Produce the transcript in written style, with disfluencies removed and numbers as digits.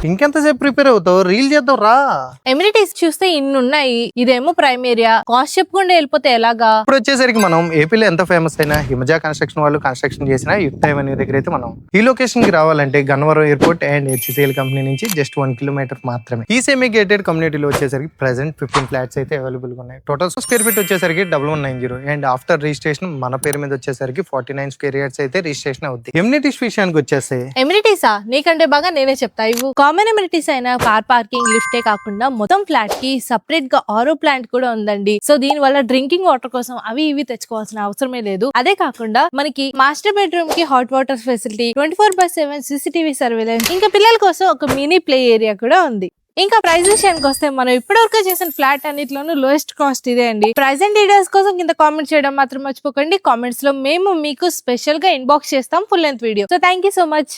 ఇంకెంతసేపు ప్రిపేర్ అవుతావు? రీల్ చేద్దాం రా. ఎమ్యూనిటీస్ చూస్తే ఇన్ని ఉన్నాయి, ఇదేమో ప్రైమ్ ఏరియా. కాస్ట్ చెప్పకుండా వెళ్ళిపోతే ఎలాగా? ఇప్పుడు వచ్చేసరికి మనం ఏపీలో ఎంత ఫేమస్ అయినా హిమజా కన్స్ట్రక్షన్ వాళ్ళు కన్స్ట్రక్షన్ చేసిన యుక్త అవెన్యూ దగ్గర అయితే మనం ఈ లొకేషన్ కి రావాలంటే Gannavaram airport and HCl company నుంచి జస్ట్ 1 కిలోమీటర్ మాత్రమే. ఈ సెమీ గేటెడ్ కమ్యూనిటీలో వచ్చేసరికి ప్రెసెంట్ 15 ఫ్లాట్స్ అయితే అవైలబుల్ గా ఉన్నాయి. టోటల్ స్క్వేర్ ఫీట్ వచ్చేసరికి 1190 అండ్ ఆఫ్టర్ రిజిస్ట్రేషన్ మన పేరు మీద వచ్చేసరికి 49 స్క్వేర్ యార్డ్స్ అయితే రిజిస్ట్రేషన్ అవుతుంది. ఎమ్యూనిటీస్ విషయానికి వచ్చేస్తే ఎమ్యూనిటీసా నీకంటే బాగా నేనే చెప్తా. ఇవ్వు కామన్ ఎమ్యూనిటీస్ అయినా కార్ పార్కింగ్, లిఫ్టే కాకుండా మొత్తం ఫ్లాట్ కి సపరేట్ గా ఆరో ప్లాంట్ కూడా ఉందండి. సో దీని వల్ల డ్రింకింగ్ వాటర్ కోసం అవి ఇవి తెచ్చుకోవాల్సిన అవసరమే లేదు. అదే కాకుండా మనకి మాస్టర్ బెడ్రూమ్ కి hot water facility, 24/7 CCTV surveillance, ఇంకా పిల్లల కోసం ఒక మినీ ప్లే ఏరియా కూడా ఉంది. ఇంకా ప్రైస్ విషయానికి వస్తే మనం ఇప్పటివరకు చేసిన ఫ్లాట్ అన్నిట్లోనూ లోయెస్ట్ కాస్ట్ ఇదే అండి. ప్రైజెంట్ డీటెయిల్స్ కోసం కింద కామెంట్ చేయడం మాత్రం మర్చిపోకండి. కామెంట్స్ లో మేము మీకు స్పెషల్ గా ఇన్బాక్స్ చేస్తాం full length video. So thank you so much.